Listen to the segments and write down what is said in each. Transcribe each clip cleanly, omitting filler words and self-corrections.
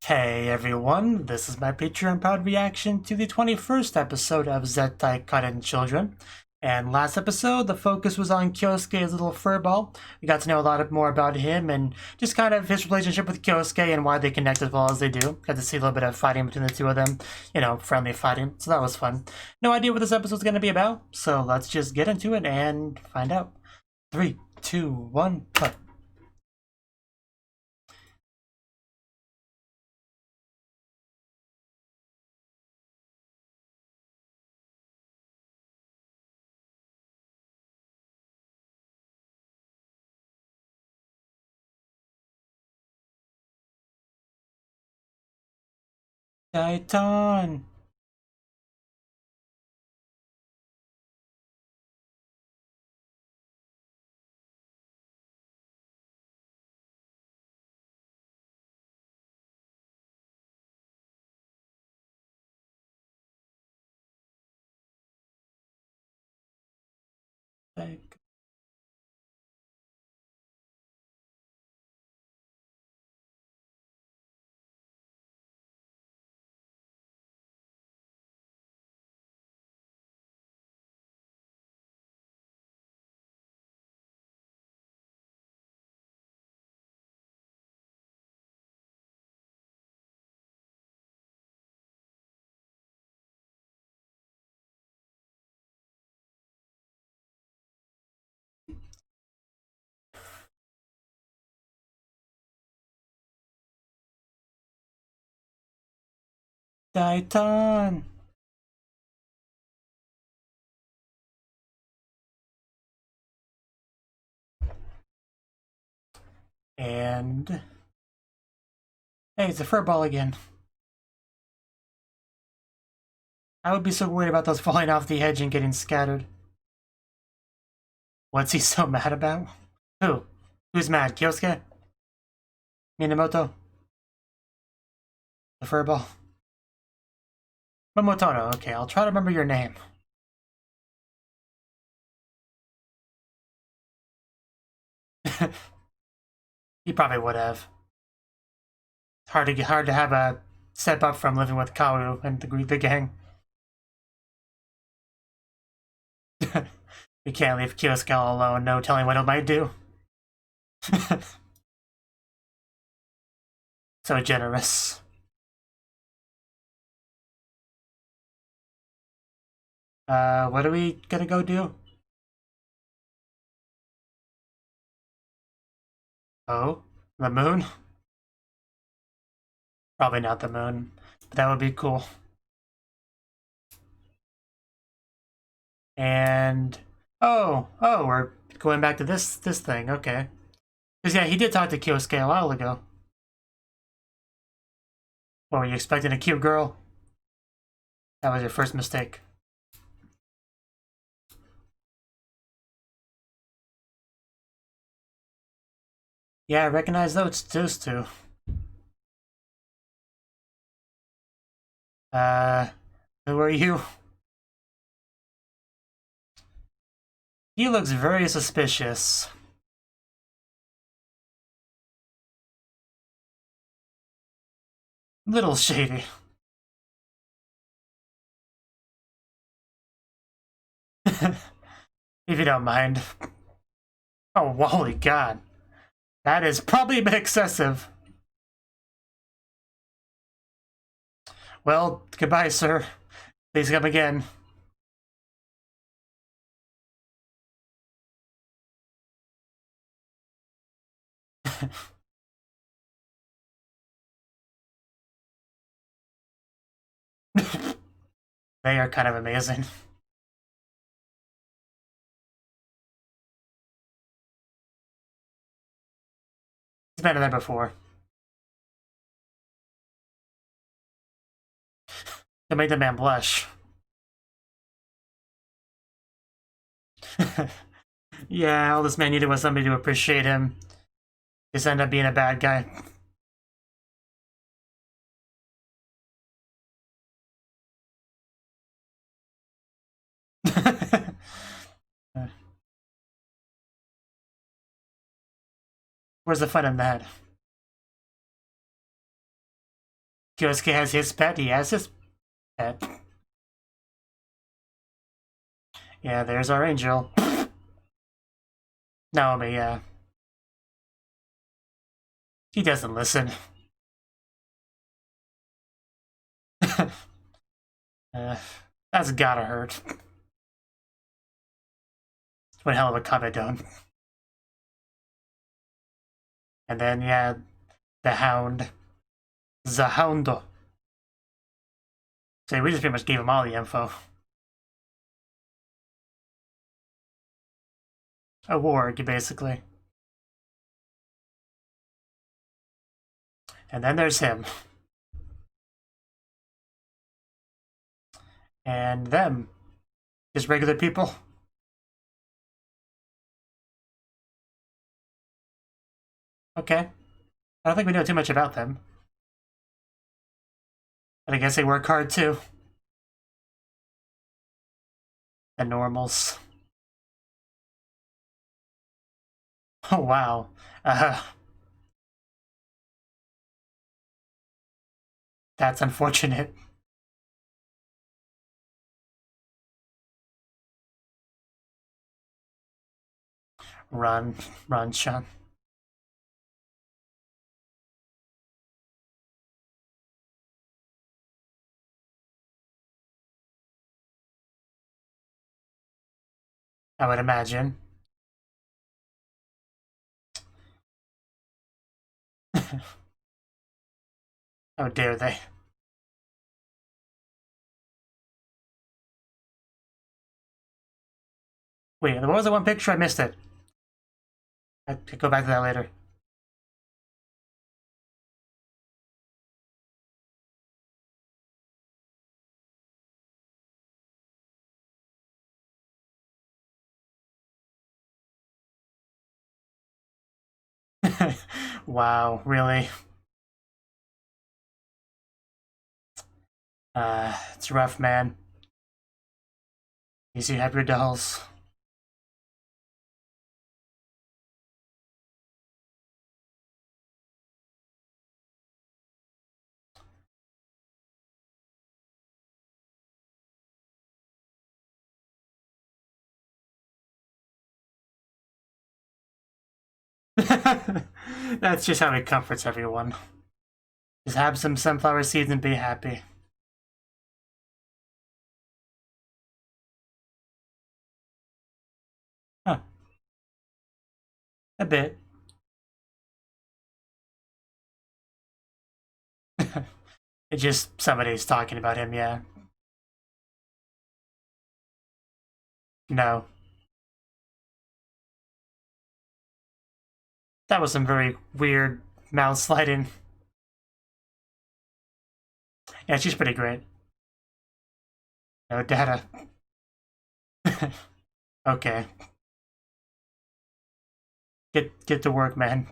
Hey everyone, this is my Patreon proud reaction to the 21st episode of Zettai Karen Children. And last episode, the focus was on Kyosuke's little furball. We got to know a lot more about him and just kind of his relationship with Kyosuke and why they connect as well as they do. Got to see a little bit of fighting between the two of them, you know, friendly fighting, so that was fun. No idea what this episode's going to be about, so let's just get into it and find out. 3, 2, 1, play. Titan! Titan! And... hey, it's a furball again. I would be so worried about those falling off the edge and getting scattered. What's he so mad about? Who? Who's mad? Kyosuke? Minamoto? The furball? Momotono, okay, I'll try to remember your name. He probably would have. It's hard to have a step up from living with Kaoru and the gang. We can't leave Kyosuke all alone, no telling what it might do. So generous. What are we gonna go do? Oh, the moon? Probably not the moon, but that would be cool. And we're going back to this thing, okay. Because yeah, he did talk to Kyosuke a while ago. What, were you expecting a cute girl? That was your first mistake. Yeah, I recognize those two. Who are you? He looks very suspicious. Little shady. If you don't mind. Oh, holy god. That is probably a bit excessive. Well, goodbye, sir. Please come again. They are kind of amazing. He's been in there before. To make the man blush. Yeah, all this man needed was somebody to appreciate him. Just end up being a bad guy. Where's the fun in that? Kyosuke has his pet, he has his pet. Yeah, there's our angel. Naomi, yeah. He doesn't listen. That's gotta hurt. One hell of a Kabedon. And then, yeah, the Hound. The Houndo. So we just pretty much gave him all the info. A warg, basically. And then there's him. And them. Just regular people. Okay. I don't think we know too much about them. But I guess they work hard too. The normals. Oh wow. That's unfortunate. Run, Sean. I would imagine. How dare they? Wait, what was the one picture? I missed it. I could go back to that later. Wow, really? It's rough, man. You see, you have your dolls. That's just how he comforts everyone. Just have some sunflower seeds and be happy. Huh. A bit. It's just somebody's talking about him, yeah. No. That was some very weird mouth sliding. Yeah, she's pretty great. No data. Okay. Get to work, man.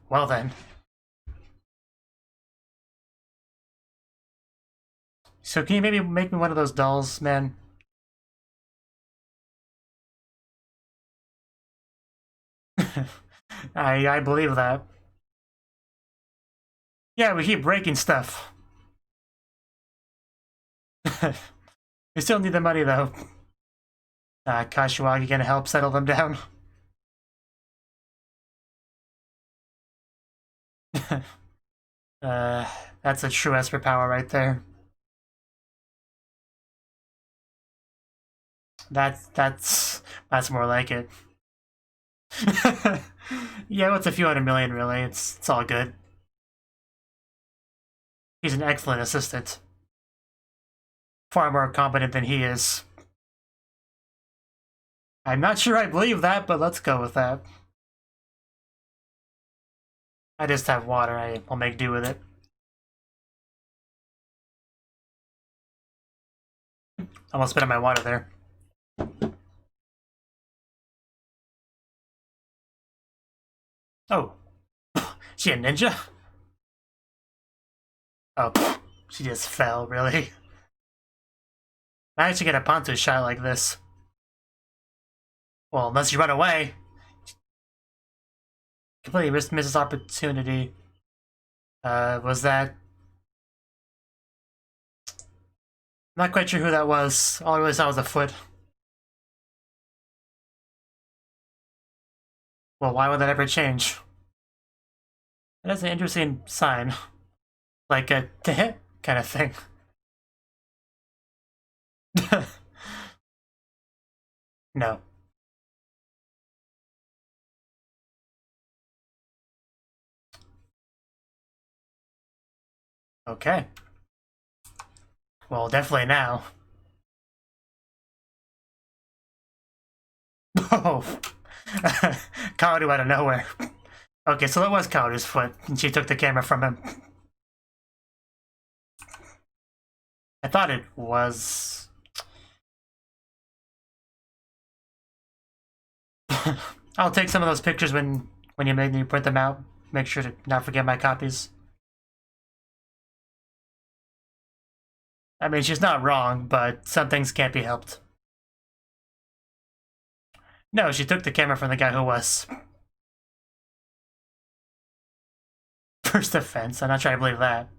Well then. So can you maybe make me one of those dolls, man? I believe that. Yeah, we keep breaking stuff. We still need the money though. Kashiwagi gonna help settle them down. That's a true Esper power right there. That's more like it. Yeah, it's a few 100 million really. It's all good. He's an excellent assistant. Far more competent than he is. I'm not sure I believe that, but let's go with that. I just have water. I'll make do with it. Almost spit out my water there. Oh. She a ninja? Oh. she just fell, really. I actually get a Pontu shot like this. Well, unless you run away. Completely misses opportunity. Was that... Not quite sure who that was. All I really saw was a foot. Well, why would that ever change? That's an interesting sign. Like a to hit kind of thing. No. Okay. Well, definitely now. Oh. Kaoru out of nowhere. Okay, so that was Kaoru's foot, and she took the camera from him. I thought it was... I'll take some of those pictures when you print them out. Make sure to not forget my copies. I mean, she's not wrong, but some things can't be helped. No, she took the camera from the guy who was. First offense, I'm not trying to believe that.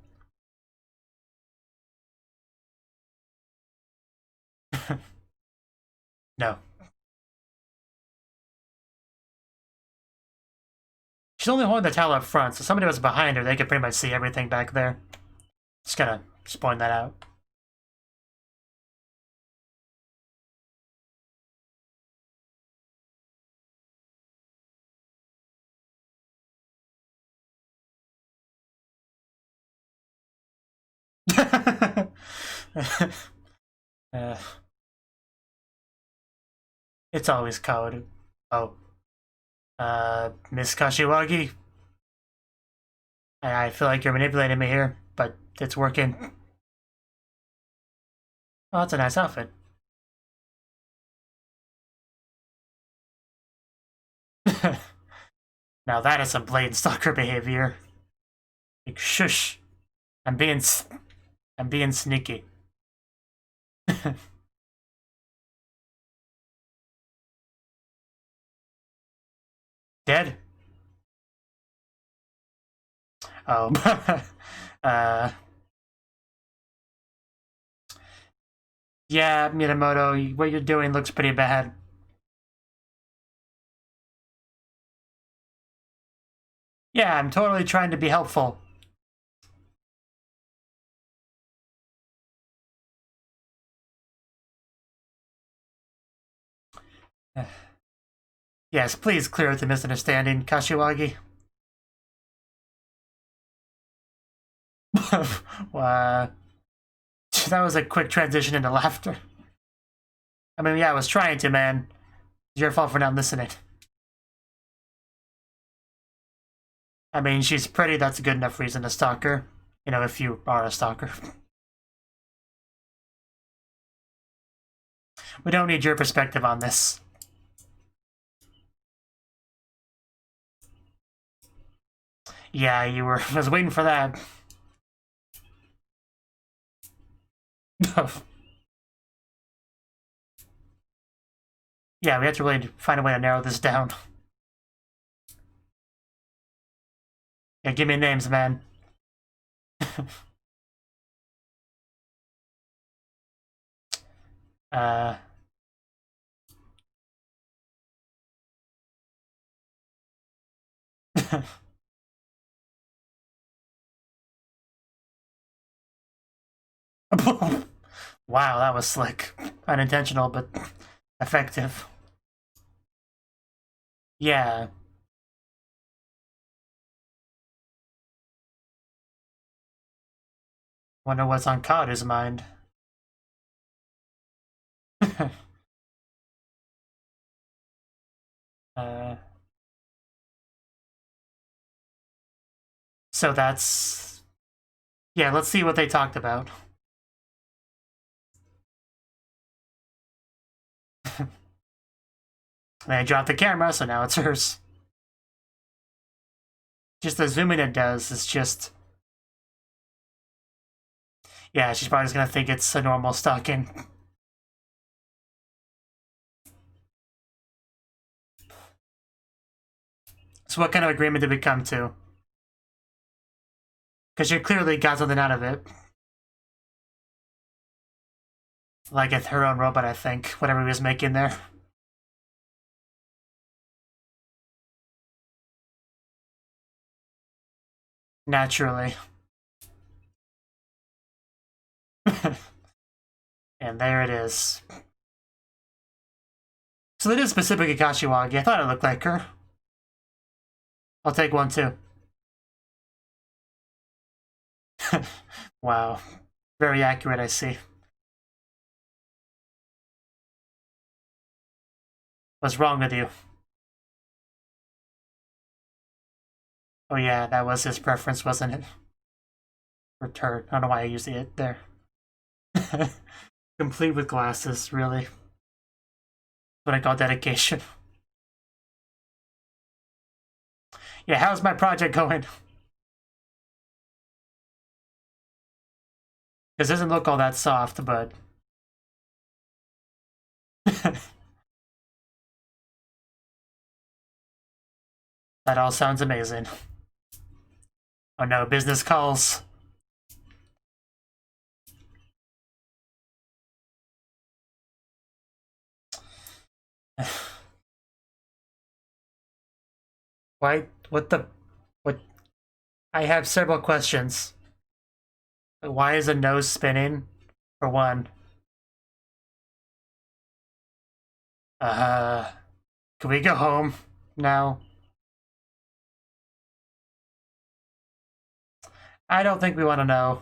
No. She's only holding the towel up front, so somebody was behind her, they could pretty much see everything back there. Just gotta point that out. It's always Kaoru. Oh. Miss Kashiwagi? I feel like you're manipulating me here, but it's working. Oh, that's a nice outfit. Now that is some blatant stalker behavior. Like, shush. I'm being sneaky. Dead? Oh. Yeah, Minamoto, what you're doing looks pretty bad. Yeah, I'm totally trying to be helpful. Yes, please clear up the misunderstanding, Kashiwagi. That was a quick transition into laughter. I mean, yeah, I was trying to, man. It's your fault for not listening. I mean, she's pretty, that's a good enough reason to stalk her. You know, if you are a stalker. We don't need your perspective on this. Yeah, I was waiting for that. Yeah, we have to really find a way to narrow this down. Yeah, give me names, man. Wow, that was slick. Unintentional, but effective. Yeah. Wonder what's on Kaoru's mind. So that's... Yeah, let's see what they talked about. I dropped the camera, so now it's hers. Just the zooming it does is just... Yeah, she's probably just gonna think it's a normal stalking. So what kind of agreement did we come to? Because she clearly got something out of it. Like it's her own robot, I think. Whatever he was making there. Naturally. And there it is. So that is specifically Kashiwagi. I thought it looked like her. I'll take one too. Wow. Very accurate, I see. What's wrong with you? Oh yeah, that was his preference, wasn't it? Return. I don't know why I used it there. Complete with glasses, really. What I call dedication. Yeah, how's my project going? This doesn't look all that soft, but... That all sounds amazing. Oh no, business calls. Why? What the? What? I have several questions. Why is a nose spinning? For one. Can we go home now? I don't think we want to know.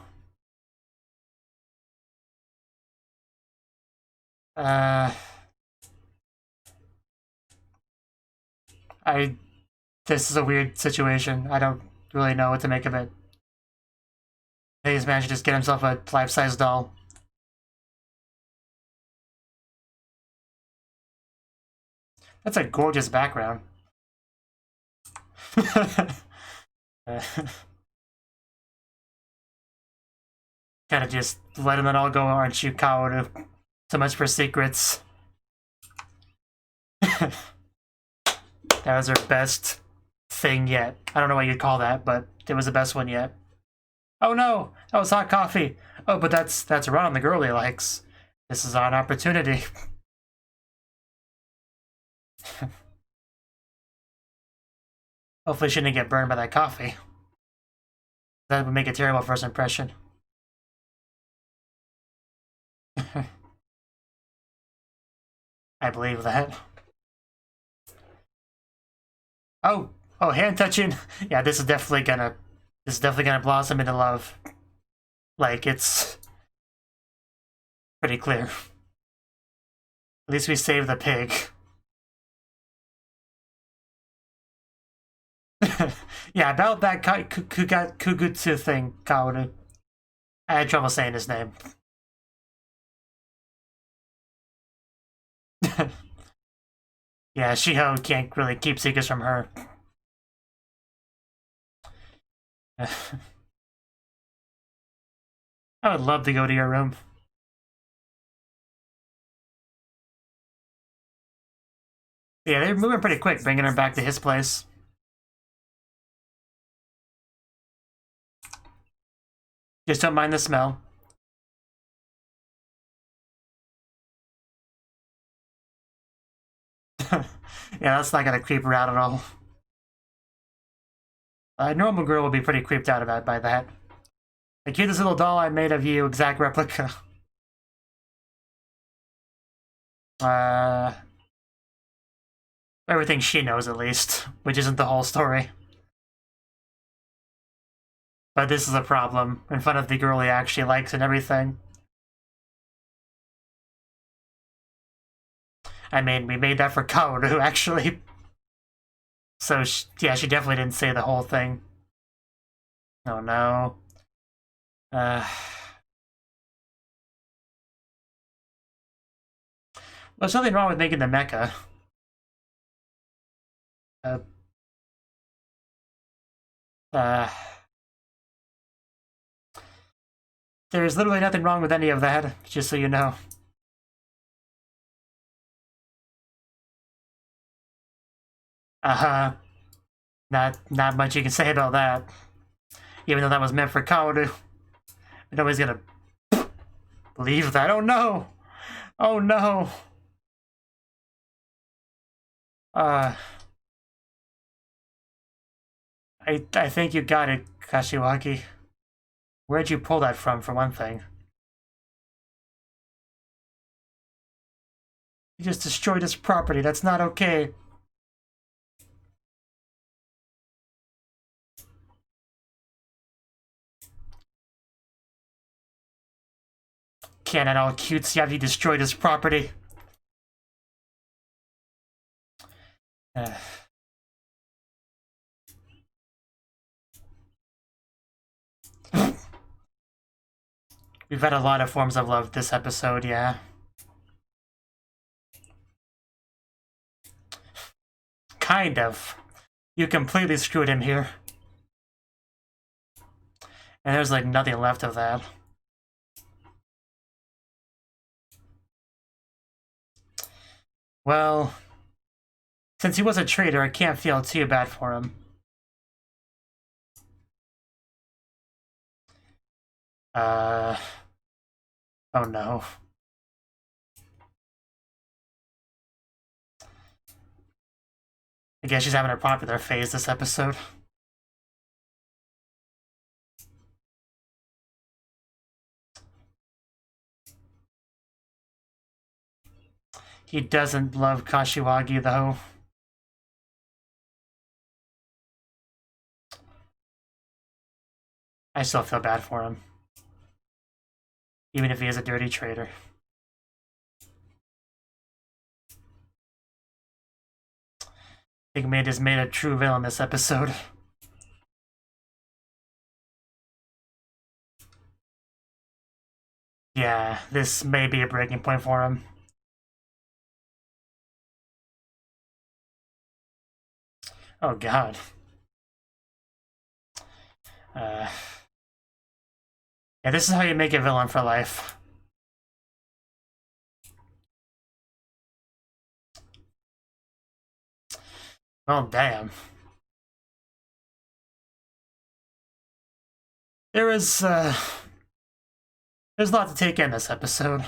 This is a weird situation. I don't really know what to make of it. I think he's managed to just get himself a life-size doll. That's a gorgeous background. Kind of just letting it all go, aren't you, Kaoru? So much for secrets. That was her best thing yet. I don't know what you'd call that, but it was the best one yet. Oh no, that was hot coffee. Oh, but that's Ron, the girl he likes. This is an opportunity. Hopefully she didn't get burned by that coffee. That would make a terrible first impression. I believe that. Oh, hand touching. Yeah, this is definitely gonna blossom into love. Like, it's pretty clear. At least we saved the pig. Yeah, about that Kugutsu thing, Kaoru. I had trouble saying his name. Yeah, Shiho can't really keep secrets from her. I would love to go to your room. Yeah, they're moving pretty quick, bringing her back to his place. Just don't mind the smell. Yeah, that's not gonna creep her out at all. A normal girl would be pretty creeped out about by that. The cutest little doll I made of you, exact replica. Everything she knows, at least, which isn't the whole story. But this is a problem, in front of the girl he actually likes and everything. I mean, we made that for Kaoru, actually. So, yeah, she definitely didn't say the whole thing. Oh no. There's nothing wrong with making the mecha. There's literally nothing wrong with any of that, just so you know. Not much you can say about that. Even though that was meant for Kaoru. Nobody's gonna believe that. Oh no! Oh no! I think you got it, Kashiwagi. Where'd you pull that from, for one thing? You just destroyed his property. That's not okay. Can't at all cutesy after he destroyed his property. We've had a lot of forms of love this episode, yeah. Kind of. You completely screwed him here. And there's like nothing left of that. Well, since he was a traitor, I can't feel too bad for him. Oh no. I guess she's having a popular phase this episode. He doesn't love Kashiwagi, though. I still feel bad for him. Even if he is a dirty traitor. I think Maid has made a true villain this episode. Yeah, this may be a breaking point for him. Oh god. Yeah, this is how you make a villain for life. Oh, damn. There's a lot to take in this episode.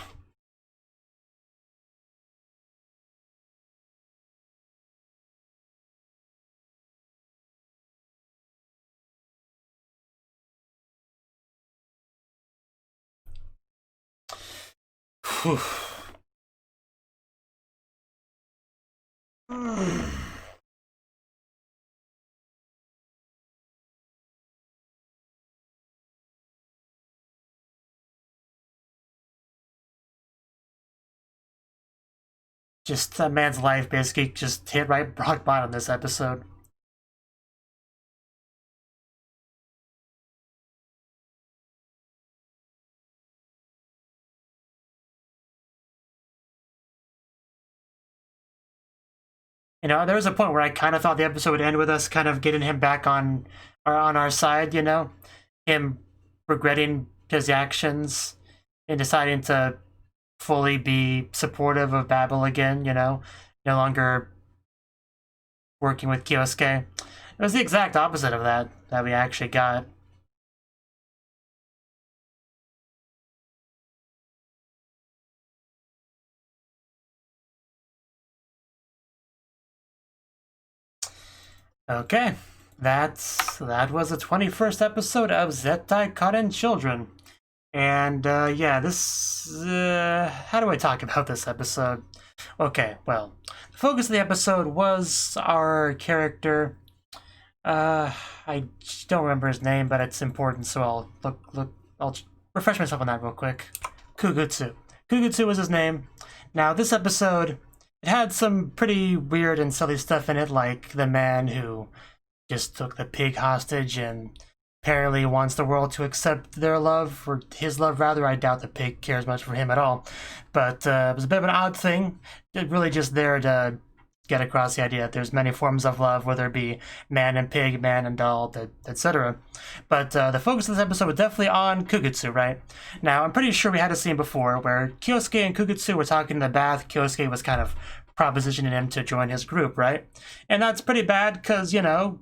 Whew. Just that man's life basically just hit right rock bottom this episode. You know, there was a point where I kind of thought the episode would end with us kind of getting him back on our side, you know? Him regretting his actions and deciding to fully be supportive of Babel again, you know? No longer working with Kyosuke. It was the exact opposite of that we actually got. Okay, that was the 21st episode of Zettai Karen Children. And yeah, this how do I talk about this episode? Okay, well, the focus of the episode was our character. I don't remember his name, but it's important, so I'll refresh myself on that real quick. Kugutsu. Kugutsu was his name. Now, this episode, it had some pretty weird and silly stuff in it, like the man who just took the pig hostage and apparently wants the world to accept their love, or his love rather. I doubt the pig cares much for him at all. But it was a bit of an odd thing. It really just there to get across the idea that there's many forms of love, whether it be man and pig, man and doll, etc. But the focus of this episode was definitely on Kugutsu, right? Now, I'm pretty sure we had a scene before where Kyosuke and Kugutsu were talking in the bath. Kyosuke was kind of propositioning him to join his group, right? And that's pretty bad because, you know,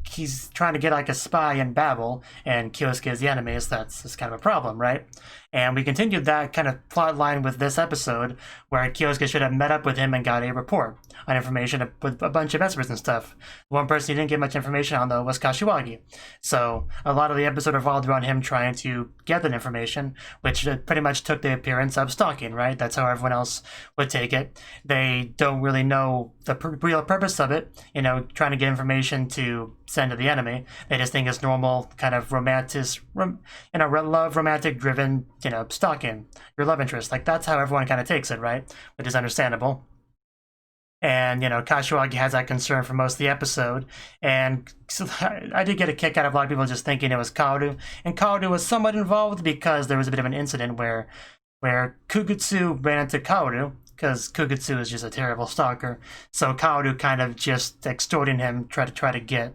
he's trying to get like a spy in Babel, and Kyosuke is the enemy, so that's kind of a problem, right? And we continued that kind of plot line with this episode, where Kyosuke should have met up with him and got a report on information with a bunch of experts and stuff. One person he didn't get much information on, though, was Kashiwagi. So a lot of the episode revolved around him trying to get that information, which pretty much took the appearance of stalking, right? That's how everyone else would take it. They don't really know the real purpose of it, you know, trying to get information to send to the enemy. They just think it's normal kind of romantic driven, you know, stalking your love interest. Like, that's how everyone kind of takes it, right? Which is understandable. And, you know, Kashiwagi has that concern for most of the episode. And so I did get a kick out of a lot of people just thinking it was Kaoru. And Kaoru was somewhat involved because there was a bit of an incident where Kugutsu ran into Kaoru, because Kugutsu is just a terrible stalker. So Kaoru kind of just extorting him, try to get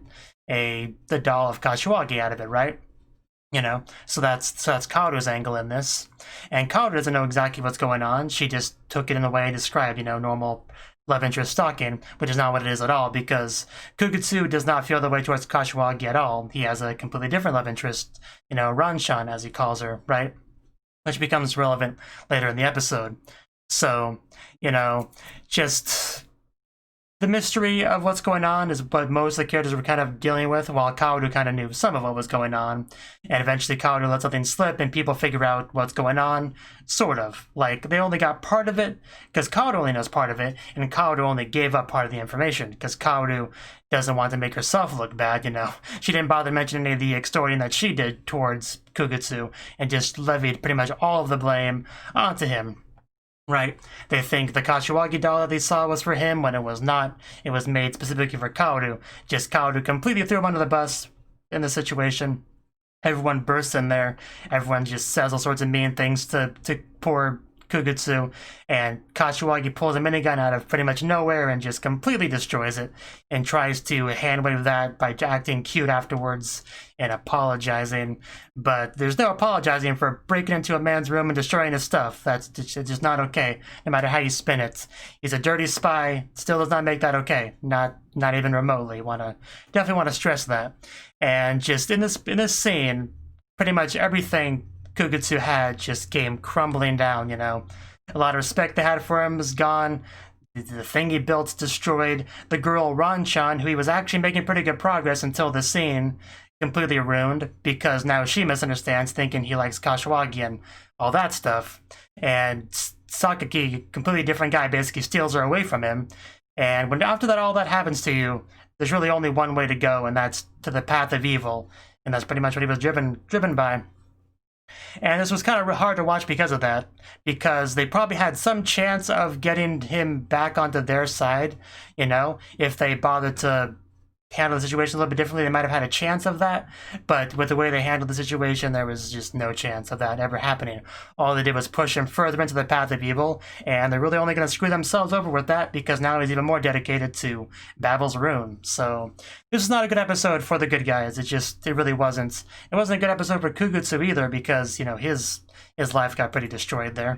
the doll of Kashiwagi out of it, right? You know, so that's Kaoru's angle in this. And Kaoru doesn't know exactly what's going on. She just took it in the way described, you know, normal love interest stalking, which is not what it is at all, because Kugutsu does not feel the way towards Kashiwagi at all. He has a completely different love interest, you know, Ranshan, as he calls her, right? Which becomes relevant later in the episode. So, you know, just the mystery of what's going on is what most of the characters were kind of dealing with, while Kaoru kind of knew some of what was going on. And eventually Kaoru let something slip and people figure out what's going on, sort of. Like, they only got part of it because Kaoru only knows part of it, and Kaoru only gave up part of the information because Kaoru doesn't want to make herself look bad, you know. She didn't bother mentioning any of the extorting that she did towards Kugutsu and just levied pretty much all of the blame onto him. Right? They think the Kashiwagi doll that they saw was for him when it was not. It was made specifically for Kaoru. Just Kaoru completely threw him under the bus in the situation. Everyone bursts in there. Everyone just says all sorts of mean things to poor Kugutsu, and Kashiwagi pulls a minigun out of pretty much nowhere and just completely destroys it, and tries to hand wave that by acting cute afterwards and apologizing. But there's no apologizing for breaking into a man's room and destroying his stuff. That's just not okay, no matter how you spin it. He's a dirty spy, still does not make that okay. Not even remotely. Definitely want to stress that. And just in this scene, pretty much everything Kugutsu had just came crumbling down, you know. A lot of respect they had for him is gone. The thing he built's destroyed. The girl Ranchan, who he was actually making pretty good progress until the scene, completely ruined, because now she misunderstands, thinking he likes Kashiwagi and all that stuff. And Sakaki, completely different guy, basically steals her away from him. And when after that all that happens to you, there's really only one way to go, and that's to the path of evil. And that's pretty much what he was driven by. And this was kind of hard to watch because of that, because they probably had some chance of getting him back onto their side, you know, if they bothered to handle the situation a little bit differently. They might have had a chance of that, but with the way they handled the situation, there was just no chance of that ever happening. All they did was push him further into the path of evil, and they're really only going to screw themselves over with that, because now he's even more dedicated to Babel's Rune. So this is not a good episode for the good guys. It really wasn't. It wasn't a good episode for Kugutsu either, because, you know, his life got pretty destroyed there.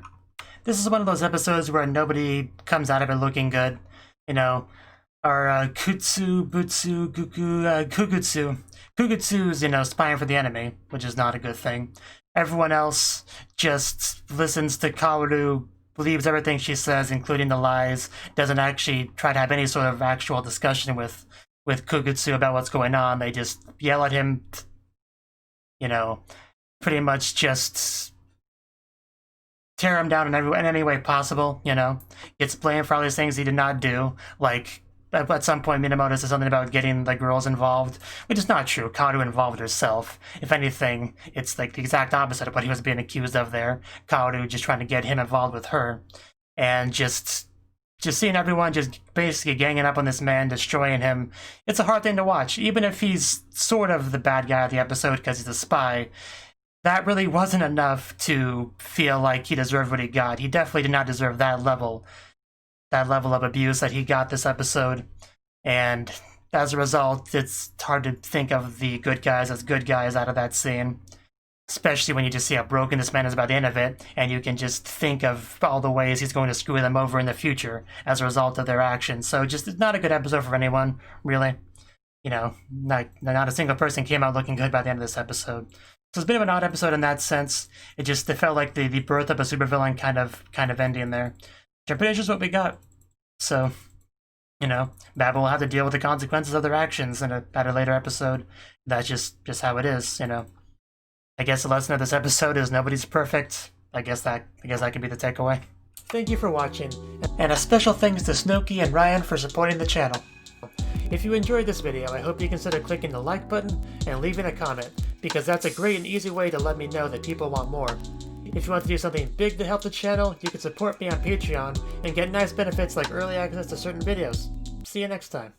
This is one of those episodes where nobody comes out of it looking good, you know. Our Kugutsu is, you know, spying for the enemy, which is not a good thing. Everyone else just listens to Kaoru, believes everything she says, including the lies, doesn't actually try to have any sort of actual discussion with Kugutsu about what's going on. They just yell at him, you know, pretty much just tear him down in any way possible, you know. Gets blamed for all these things he did not do, like at some point Minamoto says something about getting the girls involved, which is not true. Kaoru involved herself. If anything, it's like the exact opposite of what he was being accused of there. Kaoru just trying to get him involved with her. And just seeing everyone just basically ganging up on this man, destroying him, it's a hard thing to watch. Even if he's sort of the bad guy of the episode because he's a spy, that really wasn't enough to feel like he deserved what he got. He definitely did not deserve that level that level of abuse that he got this episode, and as a result, it's hard to think of the good guys as good guys out of that scene. Especially when you just see how broken this man is by the end of it, and you can just think of all the ways he's going to screw them over in the future as a result of their actions. So just not a good episode for anyone, really. You know, not a single person came out looking good by the end of this episode. So it's a bit of an odd episode in that sense. It felt like the birth of a supervillain kind of ending there. Which I'm pretty sure is what we got. So, you know, Babel will have to deal with the consequences of their actions at a later episode. That's just how it is, you know. I guess the lesson of this episode is nobody's perfect. I guess that could be the takeaway. Thank you for watching, and a special thanks to Cnouki and Ryan for supporting the channel. If you enjoyed this video, I hope you consider clicking the like button and leaving a comment, because that's a great and easy way to let me know that people want more. If you want to do something big to help the channel, you can support me on Patreon and get nice benefits like early access to certain videos. See you next time.